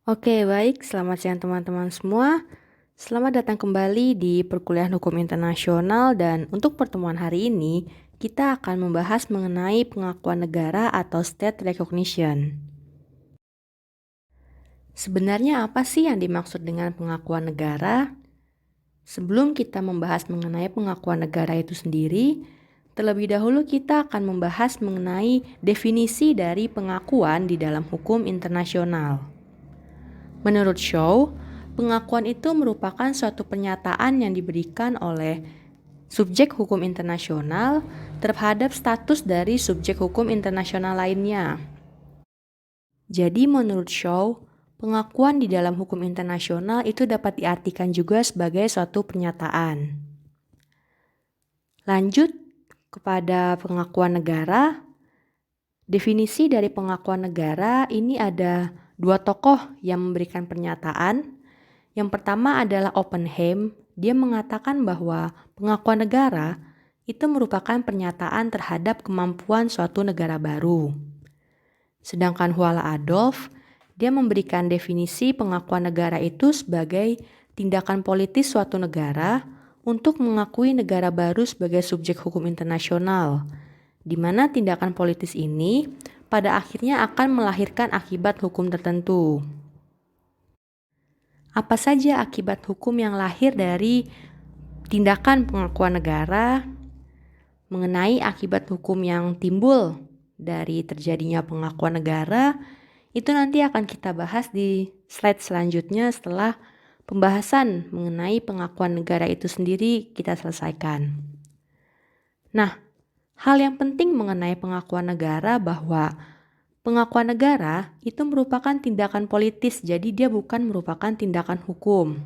Oke, baik. Selamat siang teman-teman semua. Selamat datang kembali di Perkuliahan Hukum Internasional dan untuk pertemuan hari ini, kita akan membahas mengenai pengakuan negara atau state recognition. Sebenarnya apa sih yang dimaksud dengan pengakuan negara? Sebelum kita membahas mengenai pengakuan negara itu sendiri, terlebih dahulu kita akan membahas mengenai definisi dari pengakuan di dalam hukum internasional. Menurut Shaw, pengakuan itu merupakan suatu pernyataan yang diberikan oleh subjek hukum internasional terhadap status dari subjek hukum internasional lainnya. Jadi menurut Shaw, pengakuan di dalam hukum internasional itu dapat diartikan juga sebagai suatu pernyataan. Lanjut kepada pengakuan negara. Definisi dari pengakuan negara ini ada dua tokoh yang memberikan pernyataan. Yang pertama adalah Oppenheim. Dia mengatakan bahwa pengakuan negara itu merupakan pernyataan terhadap kemampuan suatu negara baru. Sedangkan Huala Adolf, dia memberikan definisi pengakuan negara itu sebagai tindakan politis suatu negara untuk mengakui negara baru sebagai subjek hukum internasional, di mana tindakan politis ini pada akhirnya akan melahirkan akibat hukum tertentu. Apa saja akibat hukum yang lahir dari tindakan pengakuan negara? Mengenai akibat hukum yang timbul dari terjadinya pengakuan negara, itu nanti akan kita bahas di slide selanjutnya setelah pembahasan mengenai pengakuan negara itu sendiri kita selesaikan. Nah, hal yang penting mengenai pengakuan negara bahwa pengakuan negara itu merupakan tindakan politis, jadi dia bukan merupakan tindakan hukum.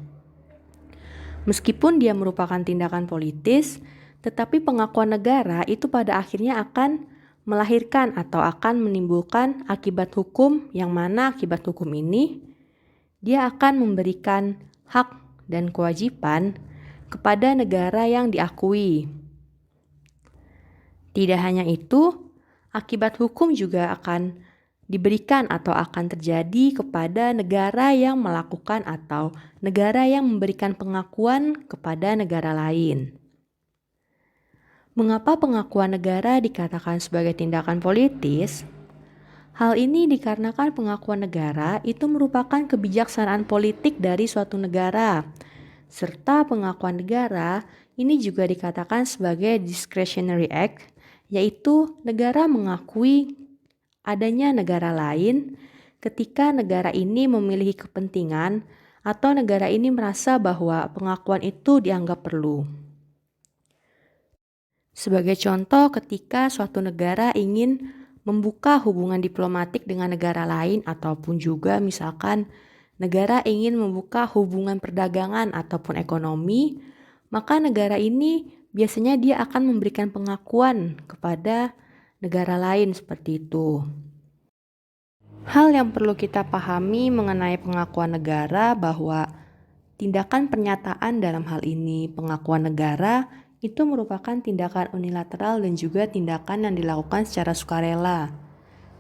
Meskipun dia merupakan tindakan politis, tetapi pengakuan negara itu pada akhirnya akan melahirkan atau akan menimbulkan akibat hukum yang mana akibat hukum ini dia akan memberikan hak dan kewajiban kepada negara yang diakui. Tidak hanya itu, akibat hukum juga akan diberikan atau akan terjadi kepada negara yang melakukan atau negara yang memberikan pengakuan kepada negara lain. Mengapa pengakuan negara dikatakan sebagai tindakan politis? Hal ini dikarenakan pengakuan negara itu merupakan kebijaksanaan politik dari suatu negara, serta pengakuan negara ini juga dikatakan sebagai discretionary act, yaitu negara mengakui adanya negara lain ketika negara ini memiliki kepentingan atau negara ini merasa bahwa pengakuan itu dianggap perlu. Sebagai contoh, ketika suatu negara ingin membuka hubungan diplomatik dengan negara lain ataupun juga misalkan negara ingin membuka hubungan perdagangan ataupun ekonomi, maka negara ini biasanya dia akan memberikan pengakuan kepada negara lain seperti itu. Hal yang perlu kita pahami mengenai pengakuan negara bahwa tindakan pernyataan dalam hal ini pengakuan negara itu merupakan tindakan unilateral dan juga tindakan yang dilakukan secara sukarela.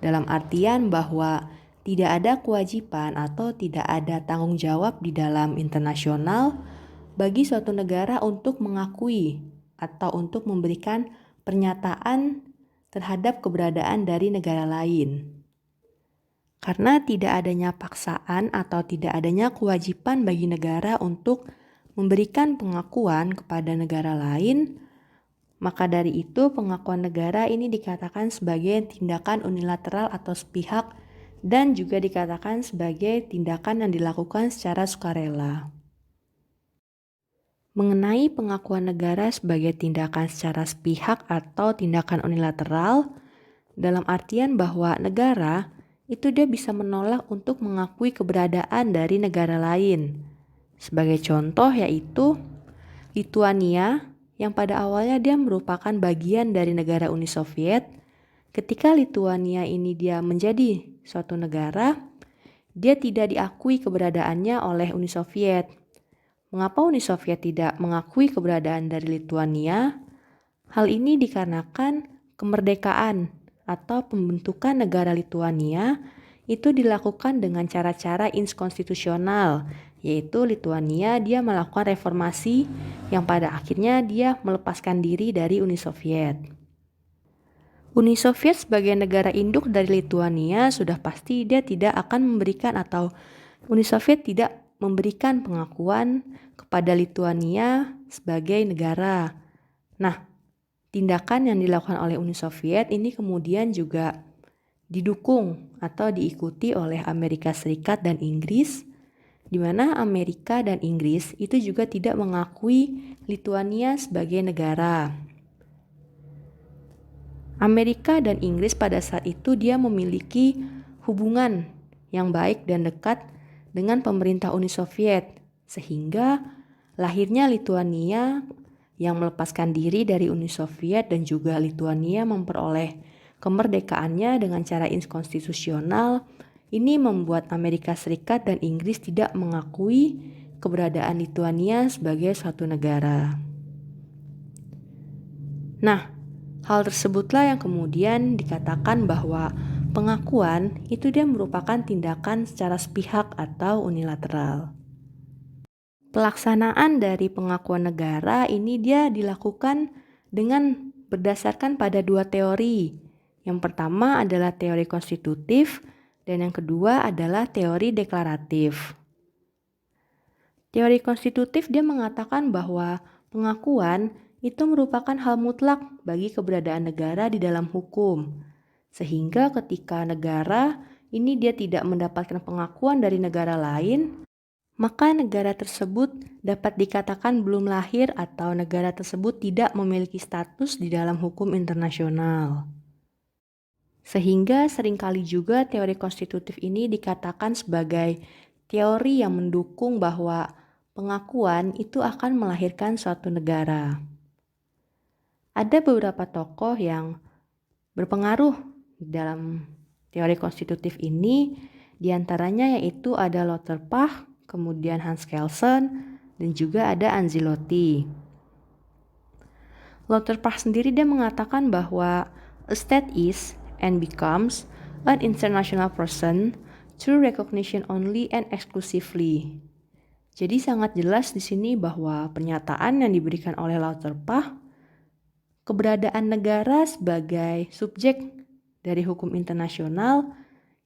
Dalam artian bahwa tidak ada kewajiban atau tidak ada tanggung jawab di dalam internasional bagi suatu negara untuk mengakui atau untuk memberikan pernyataan terhadap keberadaan dari negara lain. Karena tidak adanya paksaan atau tidak adanya kewajiban bagi negara untuk memberikan pengakuan kepada negara lain, maka dari itu pengakuan negara ini dikatakan sebagai tindakan unilateral atau sepihak dan juga dikatakan sebagai tindakan yang dilakukan secara sukarela. Mengenai pengakuan negara sebagai tindakan secara sepihak atau tindakan unilateral, dalam artian bahwa negara itu dia bisa menolak untuk mengakui keberadaan dari negara lain. Sebagai contoh yaitu Lituania yang pada awalnya dia merupakan bagian dari negara Uni Soviet. Ketika Lituania ini dia menjadi suatu negara, dia tidak diakui keberadaannya oleh Uni Soviet. Mengapa Uni Soviet tidak mengakui keberadaan dari Lituania? Hal ini dikarenakan kemerdekaan atau pembentukan negara Lituania itu dilakukan dengan cara-cara inskonstitusional, yaitu Lituania dia melakukan reformasi yang pada akhirnya dia melepaskan diri dari Uni Soviet. Uni Soviet sebagai negara induk dari Lituania sudah pasti dia tidak akan memberikan atau Uni Soviet tidak memberikan pengakuan kepada Lituania sebagai negara. Nah, tindakan yang dilakukan oleh Uni Soviet ini kemudian juga didukung atau diikuti oleh Amerika Serikat dan Inggris, di mana Amerika dan Inggris itu juga tidak mengakui Lituania sebagai negara. Amerika dan Inggris pada saat itu dia memiliki hubungan yang baik dan dekat dengan pemerintah Uni Soviet, sehingga lahirnya Lituania yang melepaskan diri dari Uni Soviet dan juga Lituania memperoleh kemerdekaannya dengan cara inskonstitusional. Ini membuat Amerika Serikat dan Inggris tidak mengakui keberadaan Lituania sebagai suatu negara. Nah, hal tersebutlah yang kemudian dikatakan bahwa pengakuan itu dia merupakan tindakan secara sepihak atau unilateral. Pelaksanaan dari pengakuan negara ini dia dilakukan dengan berdasarkan pada dua teori. Yang pertama adalah teori konstitutif dan yang kedua adalah teori deklaratif. Teori konstitutif dia mengatakan bahwa pengakuan itu merupakan hal mutlak bagi keberadaan negara di dalam hukum. Sehingga ketika negara ini dia tidak mendapatkan pengakuan dari negara lain, maka negara tersebut dapat dikatakan belum lahir atau negara tersebut tidak memiliki status di dalam hukum internasional. Sehingga seringkali juga teori konstitutif ini dikatakan sebagai teori yang mendukung bahwa pengakuan itu akan melahirkan suatu negara. Ada beberapa tokoh yang berpengaruh dalam teori konstitutif ini, diantaranya yaitu ada Lauterpacht, kemudian Hans Kelsen, dan juga ada Anzilotti. Lauterpacht sendiri dia mengatakan bahwa a state is and becomes an international person through recognition only and exclusively. Jadi sangat jelas di sini bahwa pernyataan yang diberikan oleh Lauterpacht, keberadaan negara sebagai subjek dari hukum internasional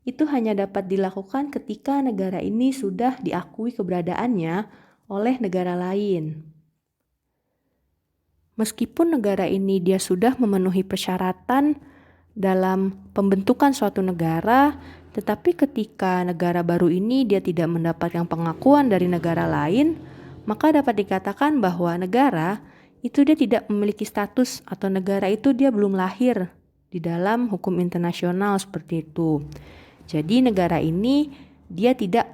itu hanya dapat dilakukan ketika negara ini sudah diakui keberadaannya oleh negara lain. Meskipun negara ini dia sudah memenuhi persyaratan dalam pembentukan suatu negara, tetapi ketika negara baru ini dia tidak mendapatkan pengakuan dari negara lain, maka dapat dikatakan bahwa negara itu dia tidak memiliki status atau negara itu dia belum lahir di dalam hukum internasional seperti itu. Jadi negara ini dia tidak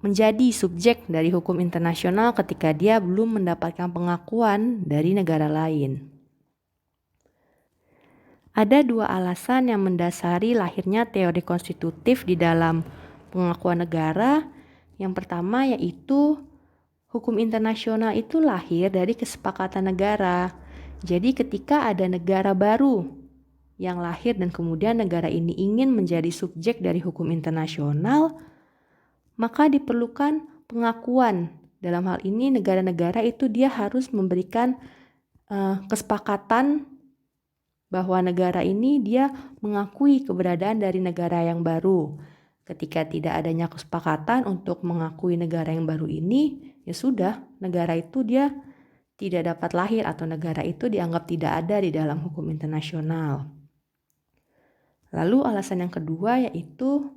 menjadi subjek dari hukum internasional ketika dia belum mendapatkan pengakuan dari negara lain. Ada dua alasan yang mendasari lahirnya teori konstitutif di dalam pengakuan negara. Yang pertama yaitu hukum internasional itu lahir dari kesepakatan negara. Jadi ketika ada negara baru yang lahir dan kemudian negara ini ingin menjadi subjek dari hukum internasional, maka diperlukan pengakuan. Dalam hal ini negara-negara itu dia harus memberikan kesepakatan bahwa negara ini dia mengakui keberadaan dari negara yang baru. Ketika tidak adanya kesepakatan untuk mengakui negara yang baru ini, ya sudah, negara itu dia tidak dapat lahir atau negara itu dianggap tidak ada di dalam hukum internasional. Lalu alasan yang kedua yaitu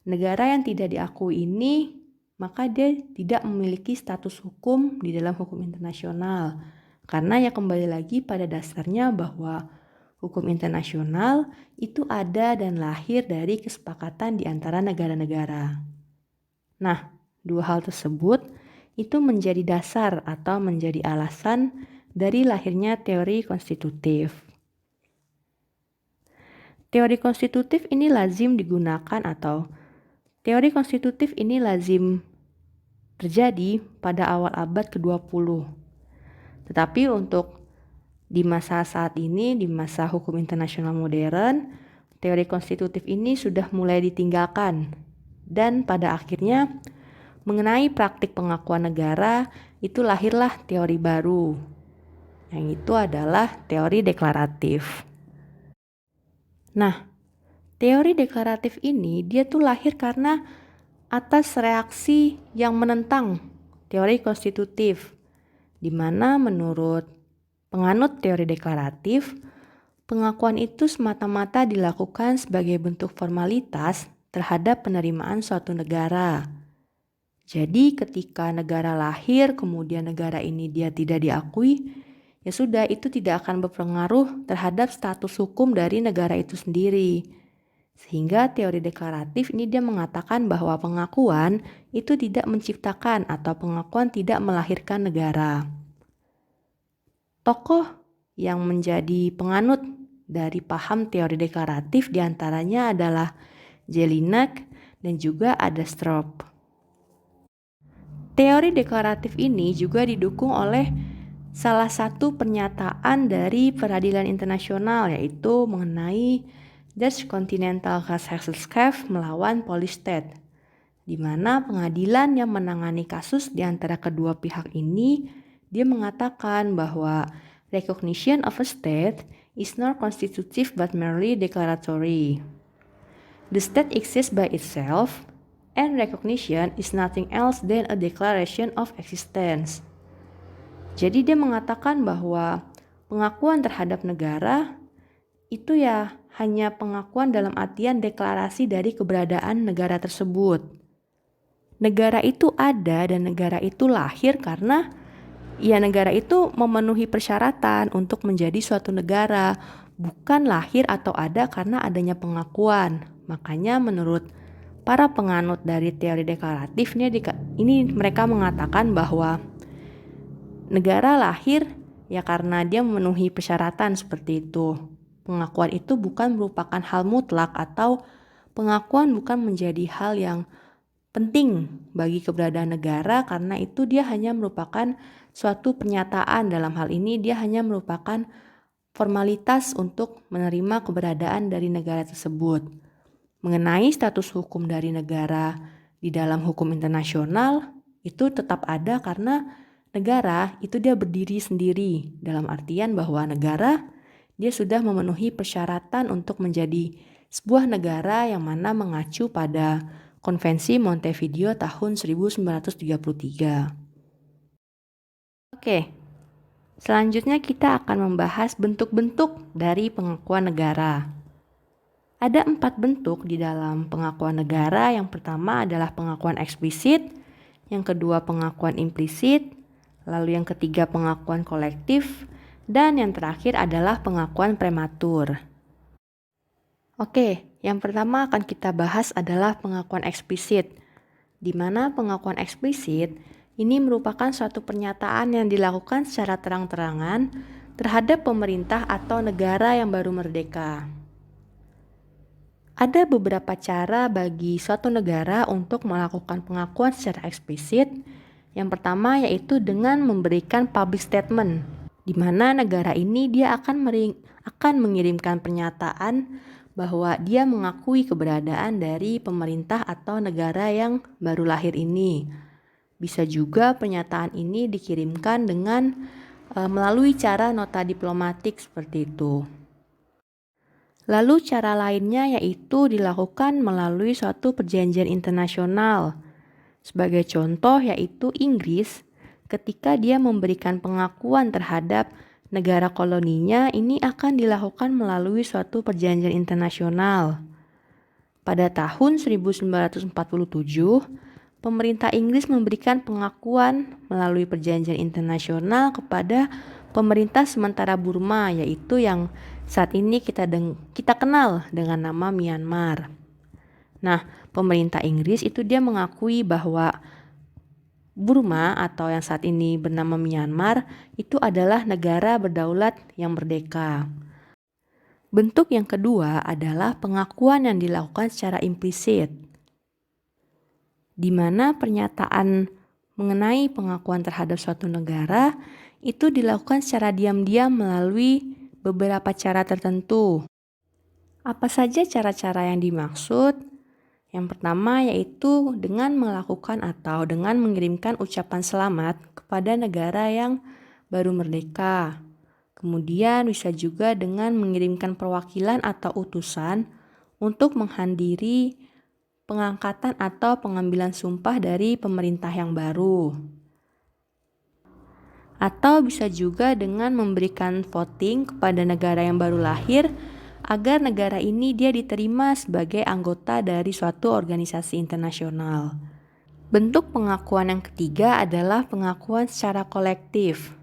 negara yang tidak diakui ini, maka dia tidak memiliki status hukum di dalam hukum internasional. Karena ya kembali lagi pada dasarnya bahwa hukum internasional itu ada dan lahir dari kesepakatan di antara negara-negara. Nah, dua hal tersebut itu menjadi dasar atau menjadi alasan dari lahirnya teori konstitutif. Teori konstitutif ini lazim digunakan atau teori konstitutif ini lazim terjadi pada awal abad ke-20. Tetapi untuk di masa saat ini, di masa hukum internasional modern, teori konstitutif ini sudah mulai ditinggalkan. Dan pada akhirnya mengenai praktik pengakuan negara itu lahirlah teori baru, yang itu adalah teori deklaratif. Nah, teori deklaratif ini dia tuh lahir karena atas reaksi yang menentang teori konstitutif, di mana menurut penganut teori deklaratif, pengakuan itu semata-mata dilakukan sebagai bentuk formalitas terhadap penerimaan suatu negara. Jadi ketika negara lahir, kemudian negara ini dia tidak diakui, ya sudah, itu tidak akan berpengaruh terhadap status hukum dari negara itu sendiri. Sehingga teori deklaratif ini dia mengatakan bahwa pengakuan itu tidak menciptakan atau pengakuan tidak melahirkan negara. Tokoh yang menjadi penganut dari paham teori deklaratif diantaranya adalah Jelinek dan juga ada Straup. Teori deklaratif ini juga didukung oleh salah satu pernyataan dari peradilan internasional, yaitu mengenai Dutch Continental Gerechtshof melawan Polistate, di mana pengadilan yang menangani kasus di antara kedua pihak ini, dia mengatakan bahwa recognition of a state is not constitutive but merely declaratory. The state exists by itself, and recognition is nothing else than a declaration of existence. Jadi dia mengatakan bahwa pengakuan terhadap negara itu ya hanya pengakuan dalam artian deklarasi dari keberadaan negara tersebut. Negara itu ada dan negara itu lahir karena ya negara itu memenuhi persyaratan untuk menjadi suatu negara, bukan lahir atau ada karena adanya pengakuan. Makanya menurut para penganut dari teori deklaratif ini mereka mengatakan bahwa negara lahir ya karena dia memenuhi persyaratan seperti itu. Pengakuan itu bukan merupakan hal mutlak atau pengakuan bukan menjadi hal yang penting bagi keberadaan negara karena itu dia hanya merupakan suatu pernyataan. Dalam hal ini dia hanya merupakan formalitas untuk menerima keberadaan dari negara tersebut. Mengenai status hukum dari negara di dalam hukum internasional itu tetap ada karena negara itu dia berdiri sendiri, dalam artian bahwa negara dia sudah memenuhi persyaratan untuk menjadi sebuah negara yang mana mengacu pada Konvensi Montevideo tahun 1933. Oke, selanjutnya kita akan membahas bentuk-bentuk dari pengakuan negara. Ada 4 bentuk di dalam pengakuan negara. Yang pertama adalah pengakuan eksplisit, yang kedua pengakuan implisit, lalu yang ketiga pengakuan kolektif, dan yang terakhir adalah pengakuan prematur. Oke, yang pertama akan kita bahas adalah pengakuan eksplisit, di mana pengakuan eksplisit ini merupakan suatu pernyataan yang dilakukan secara terang-terangan terhadap pemerintah atau negara yang baru merdeka. Ada beberapa cara bagi suatu negara untuk melakukan pengakuan secara eksplisit. Yang pertama yaitu dengan memberikan public statement, di mana negara ini dia akan mengirimkan pernyataan bahwa dia mengakui keberadaan dari pemerintah atau negara yang baru lahir ini. Bisa juga pernyataan ini dikirimkan dengan melalui cara nota diplomatik seperti itu. Lalu cara lainnya yaitu dilakukan melalui suatu perjanjian internasional. Sebagai contoh yaitu Inggris ketika dia memberikan pengakuan terhadap negara koloninya ini akan dilakukan melalui suatu perjanjian internasional. Pada tahun 1947, pemerintah Inggris memberikan pengakuan melalui perjanjian internasional kepada pemerintah sementara Burma, yaitu yang saat ini kita kenal dengan nama Myanmar. Nah, pemerintah Inggris itu dia mengakui bahwa Burma atau yang saat ini bernama Myanmar itu adalah negara berdaulat yang merdeka. Bentuk yang kedua adalah pengakuan yang dilakukan secara implisit, di mana pernyataan mengenai pengakuan terhadap suatu negara itu dilakukan secara diam-diam melalui beberapa cara tertentu. Apa saja cara-cara yang dimaksud? Yang pertama yaitu dengan melakukan atau dengan mengirimkan ucapan selamat kepada negara yang baru merdeka. Kemudian bisa juga dengan mengirimkan perwakilan atau utusan untuk menghadiri pengangkatan atau pengambilan sumpah dari pemerintah yang baru. Atau bisa juga dengan memberikan voting kepada negara yang baru lahir agar negara ini dia diterima sebagai anggota dari suatu organisasi internasional. Bentuk pengakuan yang ketiga adalah pengakuan secara kolektif.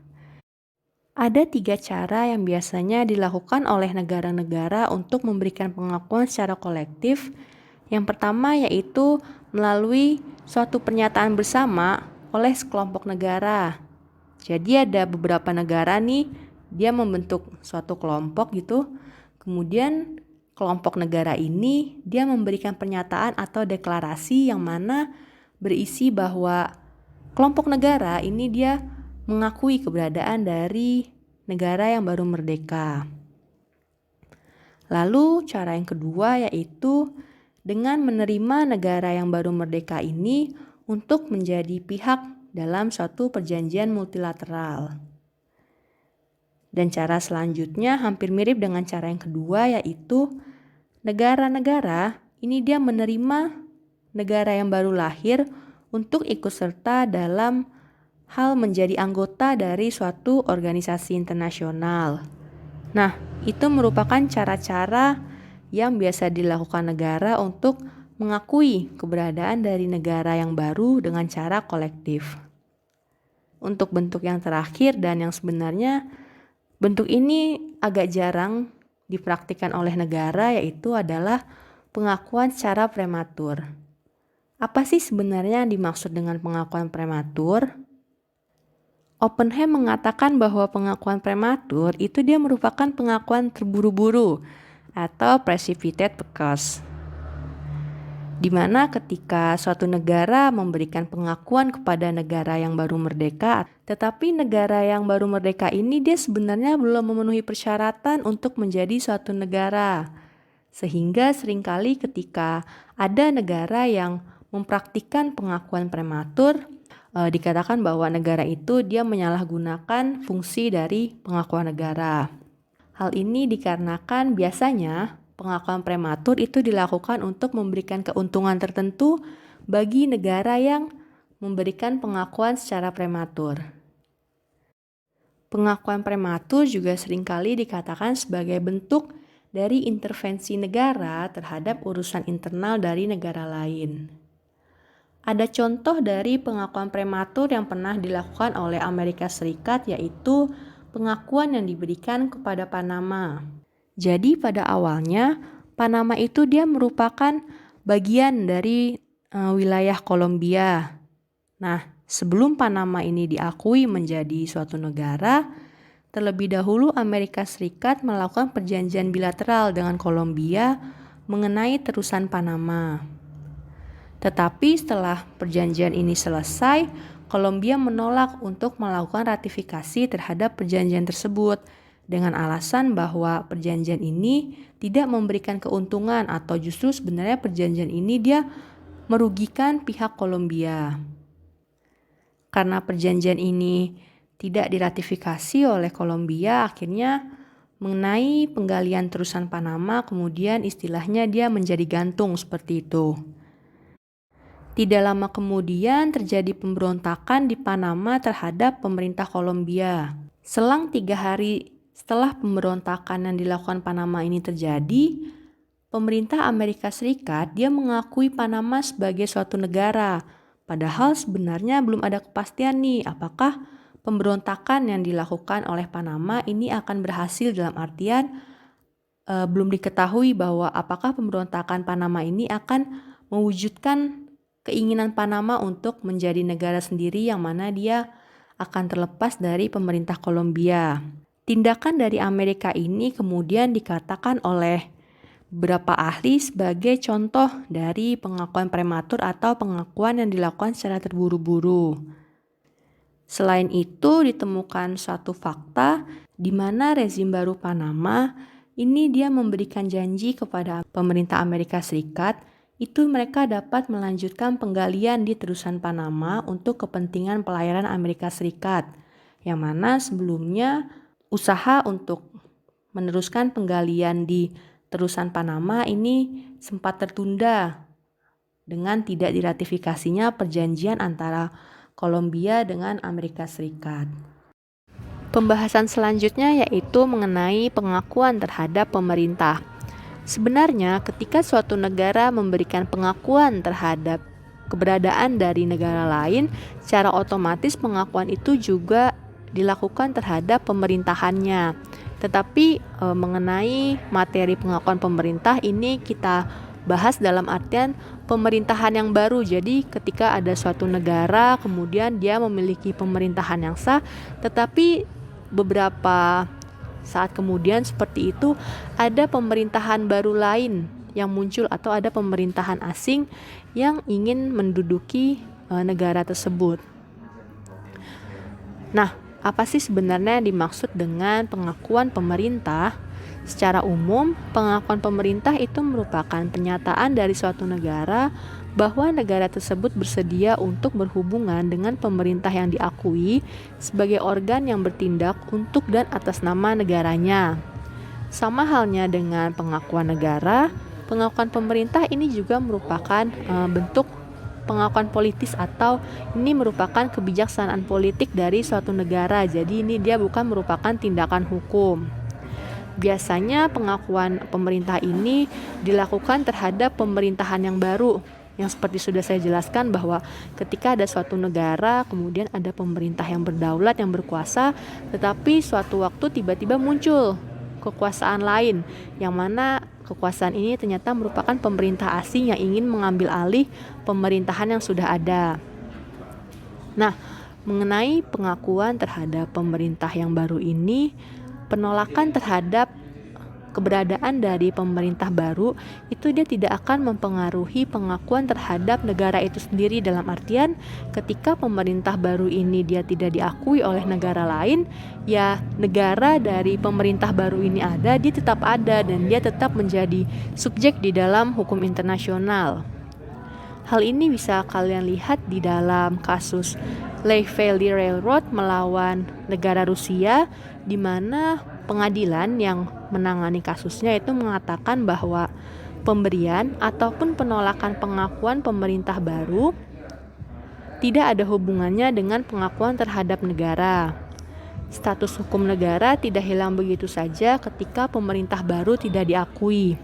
Ada 3 cara yang biasanya dilakukan oleh negara-negara untuk memberikan pengakuan secara kolektif. Yang pertama yaitu melalui suatu pernyataan bersama oleh sekelompok negara. Jadi ada beberapa negara nih, dia membentuk suatu kelompok gitu. Kemudian kelompok negara ini dia memberikan pernyataan atau deklarasi yang mana berisi bahwa kelompok negara ini dia mengakui keberadaan dari negara yang baru merdeka. Lalu cara yang kedua yaitu dengan menerima negara yang baru merdeka ini untuk menjadi pihak dalam suatu perjanjian multilateral. Dan cara selanjutnya hampir mirip dengan cara yang kedua yaitu negara-negara ini dia menerima negara yang baru lahir untuk ikut serta dalam hal menjadi anggota dari suatu organisasi internasional. Nah, itu merupakan cara-cara yang biasa dilakukan negara untuk mengakui keberadaan dari negara yang baru dengan cara kolektif. Untuk bentuk yang terakhir dan yang sebenarnya bentuk ini agak jarang dipraktikkan oleh negara yaitu adalah pengakuan secara prematur. Apa sih sebenarnya yang dimaksud dengan pengakuan prematur? Oppenheim mengatakan bahwa pengakuan prematur itu dia merupakan pengakuan terburu-buru atau precipitate because. Di mana ketika suatu negara memberikan pengakuan kepada negara yang baru merdeka, tetapi negara yang baru merdeka ini dia sebenarnya belum memenuhi persyaratan untuk menjadi suatu negara. Sehingga seringkali ketika ada negara yang mempraktikkan pengakuan prematur, dikatakan bahwa negara itu dia menyalahgunakan fungsi dari pengakuan negara. Hal ini dikarenakan biasanya pengakuan prematur itu dilakukan untuk memberikan keuntungan tertentu bagi negara yang memberikan pengakuan secara prematur. Pengakuan prematur juga seringkali dikatakan sebagai bentuk dari intervensi negara terhadap urusan internal dari negara lain. Ada contoh dari pengakuan prematur yang pernah dilakukan oleh Amerika Serikat yaitu pengakuan yang diberikan kepada Panama. Jadi pada awalnya Panama itu dia merupakan bagian dari wilayah Kolombia. Nah, sebelum Panama ini diakui menjadi suatu negara, terlebih dahulu Amerika Serikat melakukan perjanjian bilateral dengan Kolombia mengenai terusan Panama. Tetapi setelah perjanjian ini selesai, Kolombia menolak untuk melakukan ratifikasi terhadap perjanjian tersebut dengan alasan bahwa perjanjian ini tidak memberikan keuntungan atau justru sebenarnya perjanjian ini dia merugikan pihak Kolombia. Karena perjanjian ini tidak diratifikasi oleh Kolombia, akhirnya mengenai penggalian terusan Panama kemudian istilahnya dia menjadi gantung seperti itu. Tidak lama kemudian terjadi pemberontakan di Panama terhadap pemerintah Kolombia. Selang 3 hari setelah pemberontakan yang dilakukan Panama ini terjadi, pemerintah Amerika Serikat dia mengakui Panama sebagai suatu negara. Padahal sebenarnya belum ada kepastian nih apakah pemberontakan yang dilakukan oleh Panama ini akan berhasil dalam artian belum diketahui bahwa apakah pemberontakan Panama ini akan mewujudkan keinginan Panama untuk menjadi negara sendiri yang mana dia akan terlepas dari pemerintah Kolombia. Tindakan dari Amerika ini kemudian dikatakan oleh beberapa ahli sebagai contoh dari pengakuan prematur atau pengakuan yang dilakukan secara terburu-buru. Selain itu ditemukan suatu fakta di mana rezim baru Panama ini dia memberikan janji kepada pemerintah Amerika Serikat, itu mereka dapat melanjutkan penggalian di terusan Panama untuk kepentingan pelayaran Amerika Serikat, yang mana sebelumnya usaha untuk meneruskan penggalian di terusan Panama ini sempat tertunda dengan tidak diratifikasinya perjanjian antara Kolombia dengan Amerika Serikat. Pembahasan selanjutnya yaitu mengenai pengakuan terhadap pemerintah. Sebenarnya ketika suatu negara memberikan pengakuan terhadap keberadaan dari negara lain, secara otomatis pengakuan itu juga dilakukan terhadap pemerintahannya. Tetapi mengenai materi pengakuan pemerintah ini kita bahas dalam artian pemerintahan yang baru. Jadi ketika ada suatu negara kemudian dia memiliki pemerintahan yang sah, tetapi beberapa saat kemudian seperti itu ada pemerintahan baru lain yang muncul atau ada pemerintahan asing yang ingin menduduki negara tersebut. Nah, apa sih sebenarnya yang dimaksud dengan pengakuan pemerintah? Secara umum, pengakuan pemerintah itu merupakan pernyataan dari suatu negara bahwa negara tersebut bersedia untuk berhubungan dengan pemerintah yang diakui sebagai organ yang bertindak untuk dan atas nama negaranya. Sama halnya dengan pengakuan negara, pengakuan pemerintah ini juga merupakan bentuk pengakuan politis atau ini merupakan kebijaksanaan politik dari suatu negara. Jadi ini dia bukan merupakan tindakan hukum. Biasanya pengakuan pemerintah ini dilakukan terhadap pemerintahan yang baru, yang seperti sudah saya jelaskan bahwa ketika ada suatu negara kemudian ada pemerintah yang berdaulat, yang berkuasa, tetapi suatu waktu tiba-tiba muncul kekuasaan lain, yang mana kekuasaan ini ternyata merupakan pemerintah asing yang ingin mengambil alih pemerintahan yang sudah ada. Nah, mengenai pengakuan terhadap pemerintah yang baru ini, penolakan terhadap keberadaan dari pemerintah baru itu dia tidak akan mempengaruhi pengakuan terhadap negara itu sendiri, dalam artian ketika pemerintah baru ini dia tidak diakui oleh negara lain, ya negara dari pemerintah baru ini ada, dia tetap ada dan dia tetap menjadi subjek di dalam hukum internasional. Hal ini bisa kalian lihat di dalam kasus Lehigh Valley Railroad melawan negara Rusia, di mana pengadilan yang menangani kasusnya itu mengatakan bahwa pemberian ataupun penolakan pengakuan pemerintah baru tidak ada hubungannya dengan pengakuan terhadap negara. Status hukum negara tidak hilang begitu saja ketika pemerintah baru tidak diakui.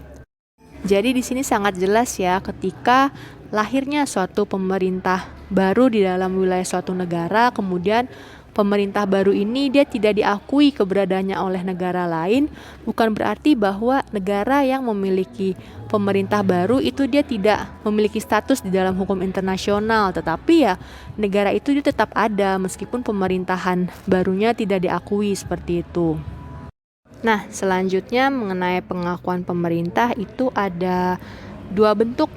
Jadi di sini sangat jelas ya, ketika lahirnya suatu pemerintah baru di dalam wilayah suatu negara, kemudian pemerintah baru ini dia tidak diakui keberadaannya oleh negara lain, bukan berarti bahwa negara yang memiliki pemerintah baru itu dia tidak memiliki status di dalam hukum internasional, tetapi ya negara itu dia tetap ada meskipun pemerintahan barunya tidak diakui, seperti itu. Nah, selanjutnya mengenai pengakuan pemerintah itu ada dua bentuk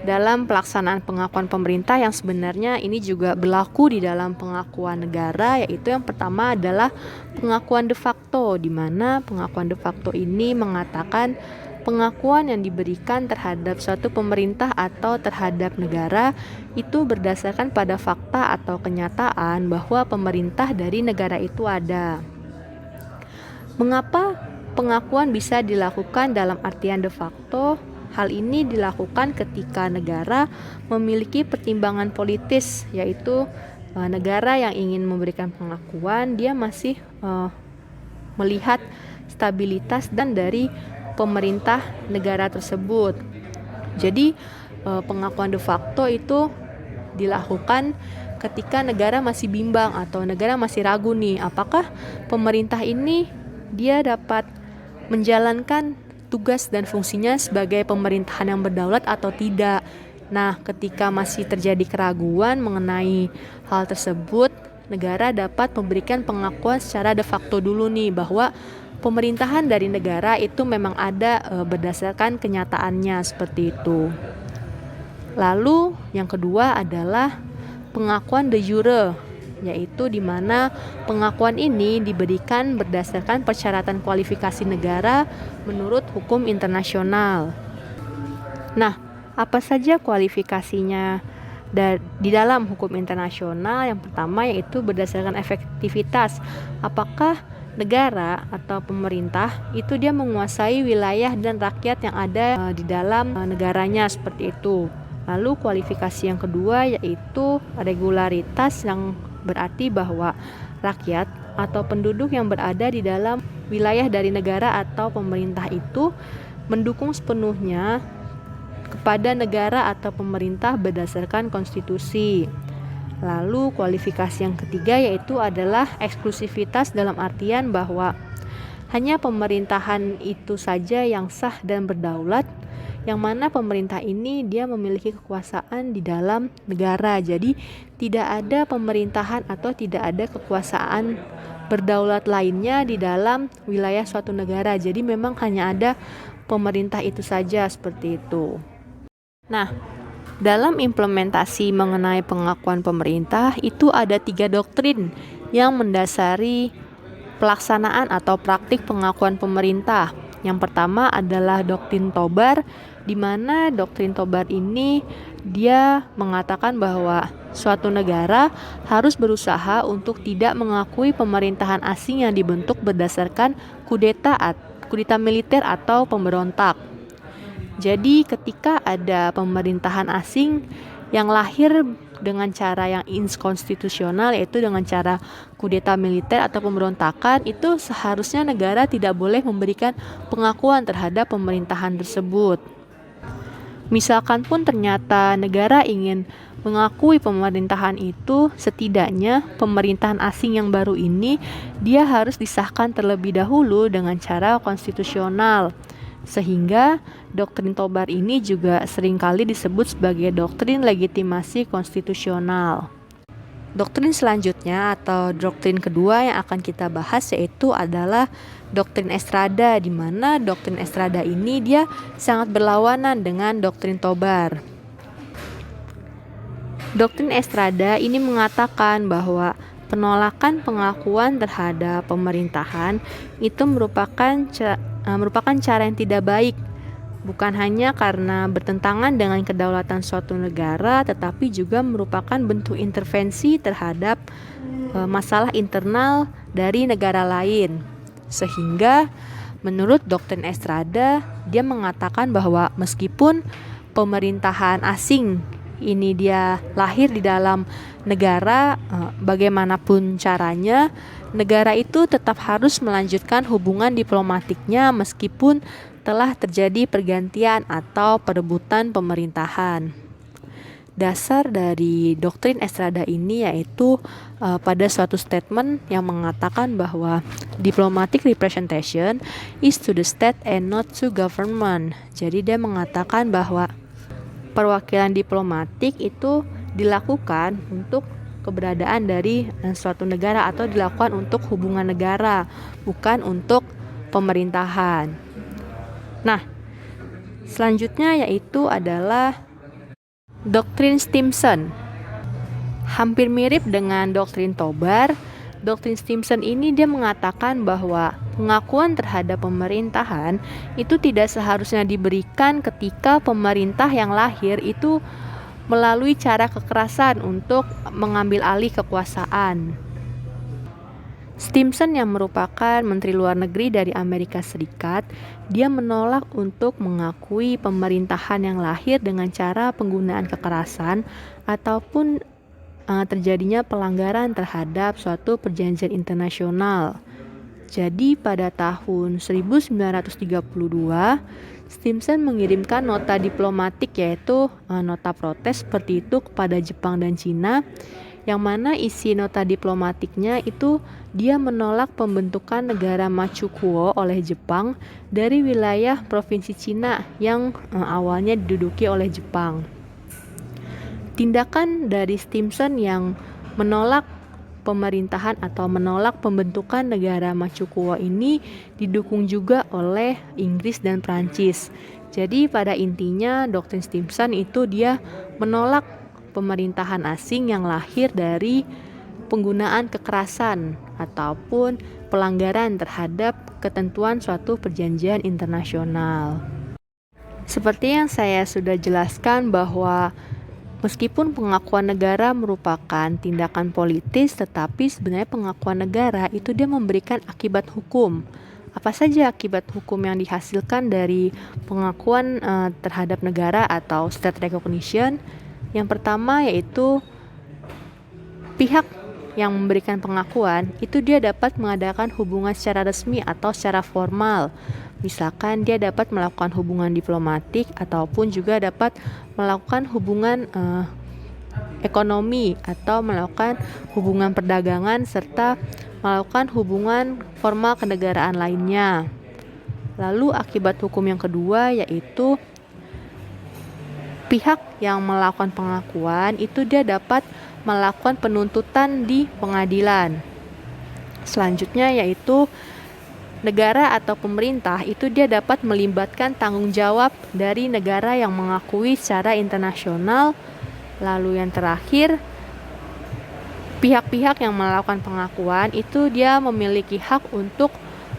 dalam pelaksanaan pengakuan pemerintah yang sebenarnya ini juga berlaku di dalam pengakuan negara, yaitu yang pertama adalah pengakuan de facto, di mana pengakuan de facto ini mengatakan pengakuan yang diberikan terhadap suatu pemerintah atau terhadap negara itu berdasarkan pada fakta atau kenyataan bahwa pemerintah dari negara itu ada. Mengapa pengakuan bisa dilakukan dalam artian de facto? Hal ini dilakukan ketika negara memiliki pertimbangan politis, yaitu negara yang ingin memberikan pengakuan, dia masih melihat stabilitas dan dari pemerintah negara tersebut. Jadi pengakuan de facto itu dilakukan ketika negara masih bimbang atau negara masih ragu nih, apakah pemerintah ini dia dapat menjalankan tugas dan fungsinya sebagai pemerintahan yang berdaulat atau tidak. Nah, ketika masih terjadi keraguan mengenai hal tersebut, negara dapat memberikan pengakuan secara de facto dulu nih bahwa pemerintahan dari negara itu memang ada berdasarkan kenyataannya, seperti itu. Lalu yang kedua adalah pengakuan de jure. yaitu di mana pengakuan ini diberikan berdasarkan persyaratan kualifikasi negara menurut hukum internasional. Nah, apa saja kualifikasinya di dalam hukum internasional? Yang pertama yaitu berdasarkan efektivitas. Apakah negara atau pemerintah itu dia menguasai wilayah dan rakyat yang ada di dalam negaranya, seperti itu. Lalu kualifikasi yang kedua yaitu regularitas, yang berarti bahwa rakyat atau penduduk yang berada di dalam wilayah dari negara atau pemerintah itu mendukung sepenuhnya kepada negara atau pemerintah berdasarkan konstitusi. Lalu kualifikasi yang ketiga yaitu adalah eksklusivitas, dalam artian bahwa hanya pemerintahan itu saja yang sah dan berdaulat, yang mana pemerintah ini dia memiliki kekuasaan di dalam negara. Jadi tidak ada pemerintahan atau tidak ada kekuasaan berdaulat lainnya di dalam wilayah suatu negara. Jadi memang hanya ada pemerintah itu saja, seperti itu. Nah, dalam implementasi mengenai pengakuan pemerintah itu ada 3 doktrin yang mendasari pelaksanaan atau praktik pengakuan pemerintah. Yang pertama adalah doktrin Tobar, di mana doktrin Tobar ini dia mengatakan bahwa suatu negara harus berusaha untuk tidak mengakui pemerintahan asing yang dibentuk berdasarkan kudeta militer atau pemberontak. Jadi ketika ada pemerintahan asing yang lahir dengan cara yang inkonstitusional, yaitu dengan cara kudeta militer atau pemberontakan, itu seharusnya negara tidak boleh memberikan pengakuan terhadap pemerintahan tersebut. Misalkan pun ternyata negara ingin mengakui pemerintahan itu, setidaknya pemerintahan asing yang baru ini dia harus disahkan terlebih dahulu dengan cara konstitusional. Sehingga doktrin Tobar ini juga seringkali disebut sebagai doktrin legitimasi konstitusional. Doktrin selanjutnya atau doktrin kedua yang akan kita bahas yaitu adalah doktrin Estrada, di mana doktrin Estrada ini dia sangat berlawanan dengan doktrin Tobar. Doktrin Estrada ini mengatakan bahwa penolakan pengakuan terhadap pemerintahan itu merupakan cara yang tidak baik, bukan hanya karena bertentangan dengan kedaulatan suatu negara, tetapi juga merupakan bentuk intervensi terhadap masalah internal dari negara lain. Sehingga menurut doktrin Estrada, dia mengatakan bahwa meskipun pemerintahan asing ini dia lahir di dalam negara, bagaimanapun caranya, negara itu tetap harus melanjutkan hubungan diplomatiknya meskipun telah terjadi pergantian atau perebutan pemerintahan. Dasar dari doktrin Estrada ini yaitu pada suatu statement yang mengatakan bahwa diplomatic representation is to the state and not to government. Jadi dia mengatakan bahwa perwakilan diplomatik itu dilakukan untuk keberadaan dari suatu negara atau dilakukan untuk hubungan negara, bukan untuk pemerintahan. Nah, selanjutnya yaitu adalah doktrin Stimson. Hampir mirip dengan doktrin Tobar. Doktrin Stimson ini dia mengatakan bahwa pengakuan terhadap pemerintahan itu tidak seharusnya diberikan ketika pemerintah yang lahir itu melalui cara kekerasan untuk mengambil alih kekuasaan. Stimson yang merupakan Menteri Luar Negeri dari Amerika Serikat, dia menolak untuk mengakui pemerintahan yang lahir dengan cara penggunaan kekerasan ataupun terjadinya pelanggaran terhadap suatu perjanjian internasional. Jadi pada tahun 1932, Stimson mengirimkan nota diplomatik yaitu nota protes seperti itu kepada Jepang dan Cina, yang mana isi nota diplomatiknya itu dia menolak pembentukan negara Manchukuo oleh Jepang dari wilayah provinsi Cina yang awalnya diduduki oleh Jepang. Tindakan dari Stimson yang menolak pemerintahan atau menolak pembentukan negara Manchukuo ini didukung juga oleh Inggris dan Prancis. Jadi pada intinya doktrin Stimson itu dia menolak pemerintahan asing yang lahir dari penggunaan kekerasan ataupun pelanggaran terhadap ketentuan suatu perjanjian internasional. Seperti yang saya sudah jelaskan bahwa meskipun pengakuan negara merupakan tindakan politis, tetapi sebenarnya pengakuan negara itu dia memberikan akibat hukum. Apa saja akibat hukum yang dihasilkan dari pengakuan terhadap negara atau state recognition? Yang pertama yaitu pihak yang memberikan pengakuan itu dia dapat mengadakan hubungan secara resmi atau secara formal. Misalkan dia dapat melakukan hubungan diplomatik ataupun juga dapat melakukan hubungan ekonomi atau melakukan hubungan perdagangan serta melakukan hubungan formal kenegaraan lainnya. Lalu akibat hukum yang kedua yaitu pihak yang melakukan pengakuan itu dia dapat melakukan penuntutan di pengadilan. Selanjutnya yaitu negara atau pemerintah itu dia dapat melibatkan tanggung jawab dari negara yang mengakui secara internasional. Lalu yang terakhir, pihak-pihak yang melakukan pengakuan itu dia memiliki hak untuk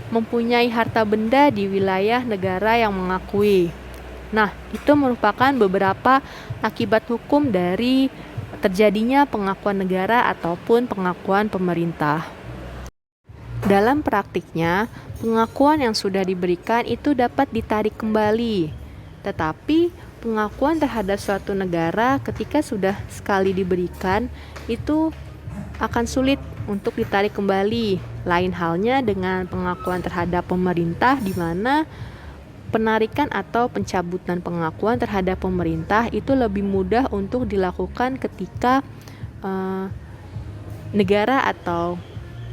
mempunyai harta benda di wilayah negara yang mengakui. Nah, itu merupakan beberapa akibat hukum dari terjadinya pengakuan negara ataupun pengakuan pemerintah. Dalam praktiknya, pengakuan yang sudah diberikan itu dapat ditarik kembali. Tetapi pengakuan terhadap suatu negara ketika sudah sekali diberikan itu akan sulit untuk ditarik kembali. Lain halnya dengan pengakuan terhadap pemerintah di mana penarikan atau pencabutan pengakuan terhadap pemerintah itu lebih mudah untuk dilakukan ketika negara atau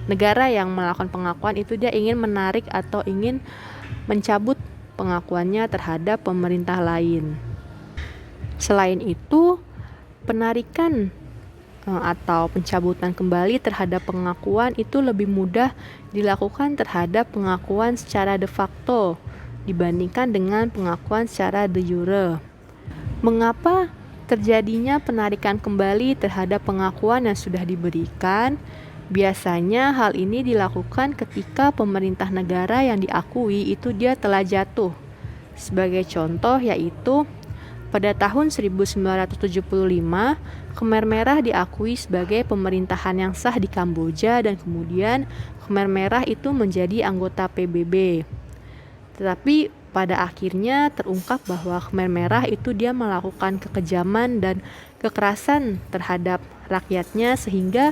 negara yang melakukan pengakuan itu dia ingin menarik atau ingin mencabut pengakuannya terhadap pemerintah lain. Selain itu, penarikan atau pencabutan kembali terhadap pengakuan itu lebih mudah dilakukan terhadap pengakuan secara de facto dibandingkan dengan pengakuan secara de jure. Mengapa terjadinya penarikan kembali terhadap pengakuan yang sudah diberikan? Biasanya hal ini dilakukan ketika pemerintah negara yang diakui itu dia telah jatuh. Sebagai contoh yaitu pada tahun 1975, Khmer Merah diakui sebagai pemerintahan yang sah di Kamboja dan kemudian Khmer Merah itu menjadi anggota PBB. Tetapi pada akhirnya terungkap bahwa Khmer Merah itu dia melakukan kekejaman dan kekerasan terhadap rakyatnya sehingga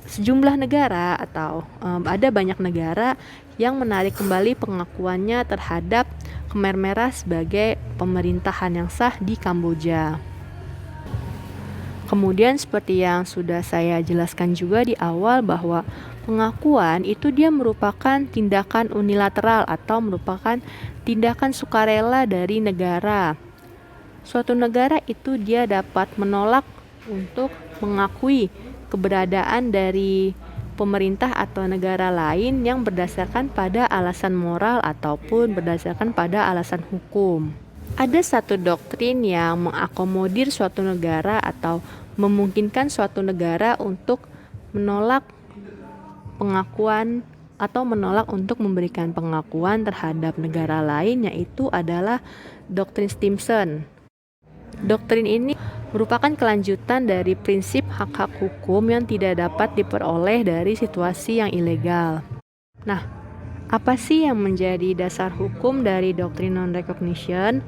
sejumlah negara atau ada banyak negara yang menarik kembali pengakuannya terhadap Khmer Merah sebagai pemerintahan yang sah di Kamboja. Kemudian seperti yang sudah saya jelaskan juga di awal bahwa pengakuan itu dia merupakan tindakan unilateral atau merupakan tindakan sukarela dari negara. Suatu negara itu dia dapat menolak untuk mengakui keberadaan dari pemerintah atau negara lain yang berdasarkan pada alasan moral ataupun berdasarkan pada alasan hukum. Ada satu doktrin yang mengakomodir suatu negara atau memungkinkan suatu negara untuk menolak pengakuan atau menolak untuk memberikan pengakuan terhadap negara lain, yaitu adalah doktrin Stimson. Doktrin ini merupakan kelanjutan dari prinsip hak-hak hukum yang tidak dapat diperoleh dari situasi yang ilegal. Nah, apa sih yang menjadi dasar hukum dari doktrin non-recognition?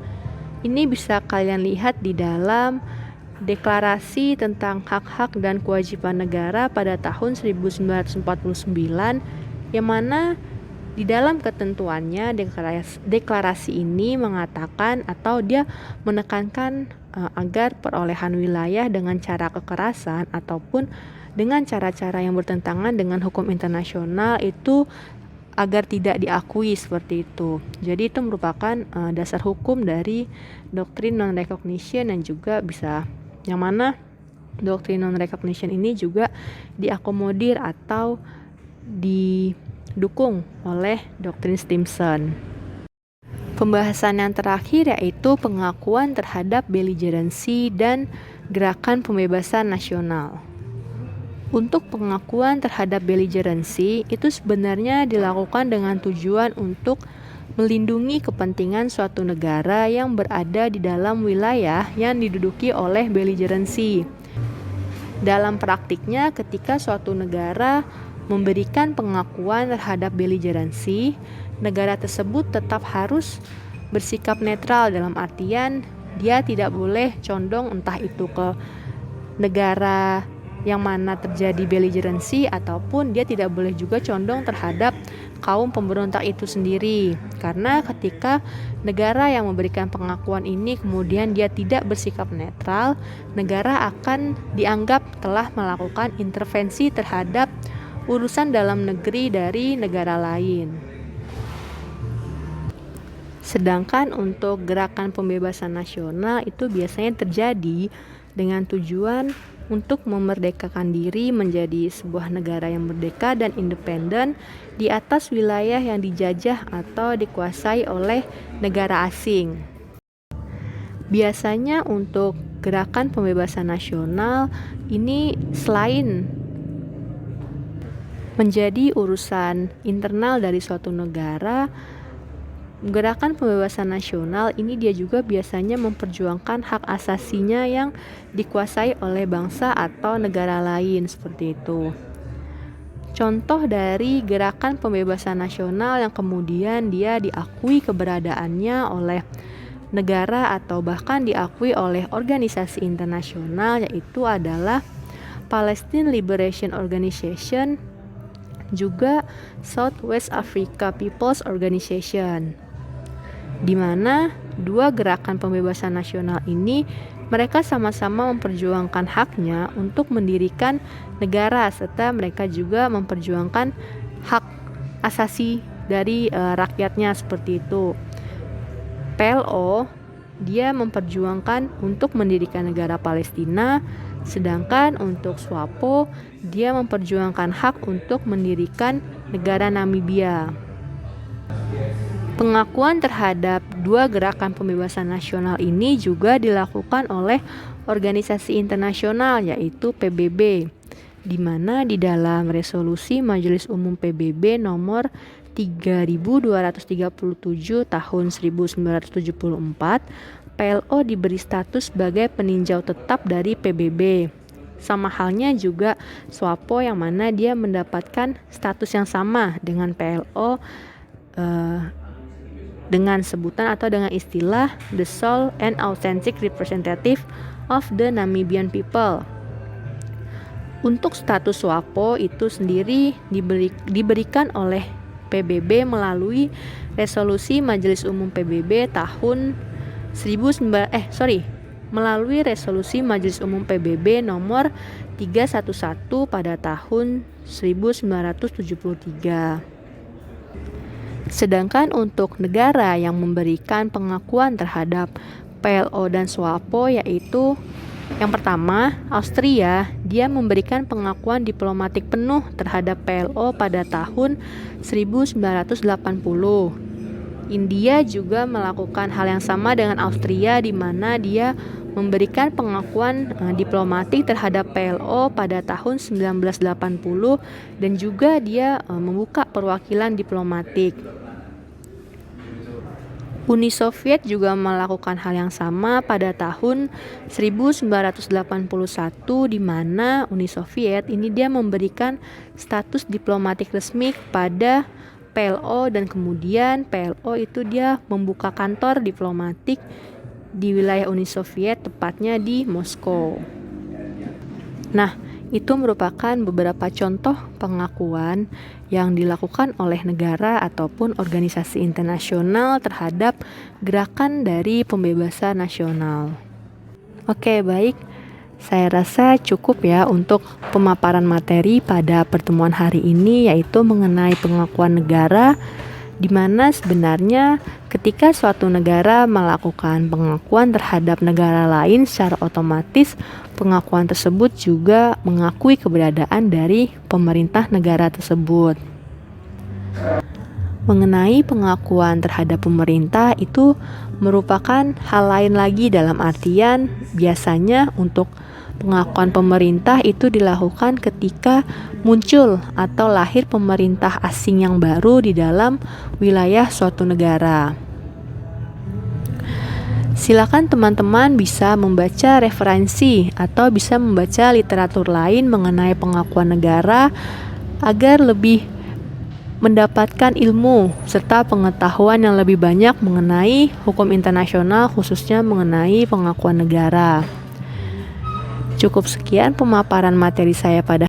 Ini bisa kalian lihat di dalam Deklarasi tentang Hak-Hak dan Kewajiban Negara pada tahun 1949 yang mana di dalam ketentuannya deklarasi ini mengatakan atau dia menekankan agar perolehan wilayah dengan cara kekerasan ataupun dengan cara-cara yang bertentangan dengan hukum internasional itu agar tidak diakui seperti itu. Jadi itu merupakan dasar hukum dari doktrin non-recognition dan juga bisa yang mana doktrin non-recognition ini juga diakomodir atau didukung oleh doktrin Stimson. Pembahasan yang terakhir yaitu pengakuan terhadap belligerency dan gerakan pembebasan nasional. Untuk pengakuan terhadap belligerency itu sebenarnya dilakukan dengan tujuan untuk melindungi kepentingan suatu negara yang berada di dalam wilayah yang diduduki oleh belligerency. Dalam praktiknya, ketika suatu negara memberikan pengakuan terhadap belligerency, negara tersebut tetap harus bersikap netral, dalam artian dia tidak boleh condong entah itu ke negara yang mana terjadi belligerency ataupun dia tidak boleh juga condong terhadap kaum pemberontak itu sendiri. Karena ketika negara yang memberikan pengakuan ini kemudian dia tidak bersikap netral, negara akan dianggap telah melakukan intervensi terhadap urusan dalam negeri dari negara lain. Sedangkan untuk gerakan pembebasan nasional itu biasanya terjadi dengan tujuan untuk memerdekakan diri menjadi sebuah negara yang merdeka dan independen di atas wilayah yang dijajah atau dikuasai oleh negara asing. Biasanya untuk gerakan pembebasan nasional ini selain menjadi urusan internal dari suatu negara, gerakan pembebasan nasional ini dia juga biasanya memperjuangkan hak asasinya yang dikuasai oleh bangsa atau negara lain, seperti itu. Contoh dari gerakan pembebasan nasional yang kemudian dia diakui keberadaannya oleh negara atau bahkan diakui oleh organisasi internasional yaitu adalah Palestine Liberation Organization, juga Southwest Africa People's Organization, di mana dua gerakan pembebasan nasional ini mereka sama-sama memperjuangkan haknya untuk mendirikan negara serta mereka juga memperjuangkan hak asasi dari rakyatnya, seperti itu. PLO dia memperjuangkan untuk mendirikan negara Palestina, sedangkan untuk SWAPO dia memperjuangkan hak untuk mendirikan negara Namibia. Pengakuan terhadap dua gerakan pembebasan nasional ini juga dilakukan oleh organisasi internasional yaitu PBB, di mana di dalam resolusi Majelis Umum PBB nomor 3237 tahun 1974, PLO diberi status sebagai peninjau tetap dari PBB. Sama halnya juga SWAPO yang mana dia mendapatkan status yang sama dengan PLO dengan sebutan atau dengan istilah the sole and authentic representative of the Namibian people. Untuk status SWAPO itu sendiri diberikan oleh PBB melalui resolusi Majelis Umum PBB tahun melalui resolusi Majelis Umum PBB nomor 311 pada tahun 1973. Sedangkan untuk negara yang memberikan pengakuan terhadap PLO dan SWAPO yaitu yang pertama, Austria, dia memberikan pengakuan diplomatik penuh terhadap PLO pada tahun 1980. India juga melakukan hal yang sama dengan Austria, di mana dia memberikan pengakuan diplomatik terhadap PLO pada tahun 1980 dan juga dia membuka perwakilan diplomatik. Uni Soviet juga melakukan hal yang sama pada tahun 1981, di mana Uni Soviet ini dia memberikan status diplomatik resmi pada PLO dan kemudian PLO itu dia membuka kantor diplomatik di wilayah Uni Soviet, tepatnya di Moskow. Nah, itu merupakan beberapa contoh pengakuan yang dilakukan oleh negara ataupun organisasi internasional terhadap gerakan dari pembebasan nasional. Oke, baik. Saya rasa cukup ya untuk pemaparan materi pada pertemuan hari ini, yaitu mengenai pengakuan negara, di mana sebenarnya ketika suatu negara melakukan pengakuan terhadap negara lain, secara otomatis pengakuan tersebut juga mengakui keberadaan dari pemerintah negara tersebut. Mengenai pengakuan terhadap pemerintah itu merupakan hal lain lagi, dalam artian biasanya untuk Pengakuan pemerintah itu dilakukan ketika muncul atau lahir pemerintah asing yang baru di dalam wilayah suatu negara. Silakan teman-teman bisa membaca referensi atau bisa membaca literatur lain mengenai pengakuan negara agar lebih mendapatkan ilmu serta pengetahuan yang lebih banyak mengenai hukum internasional, khususnya mengenai pengakuan negara. Cukup sekian pemaparan materi saya pada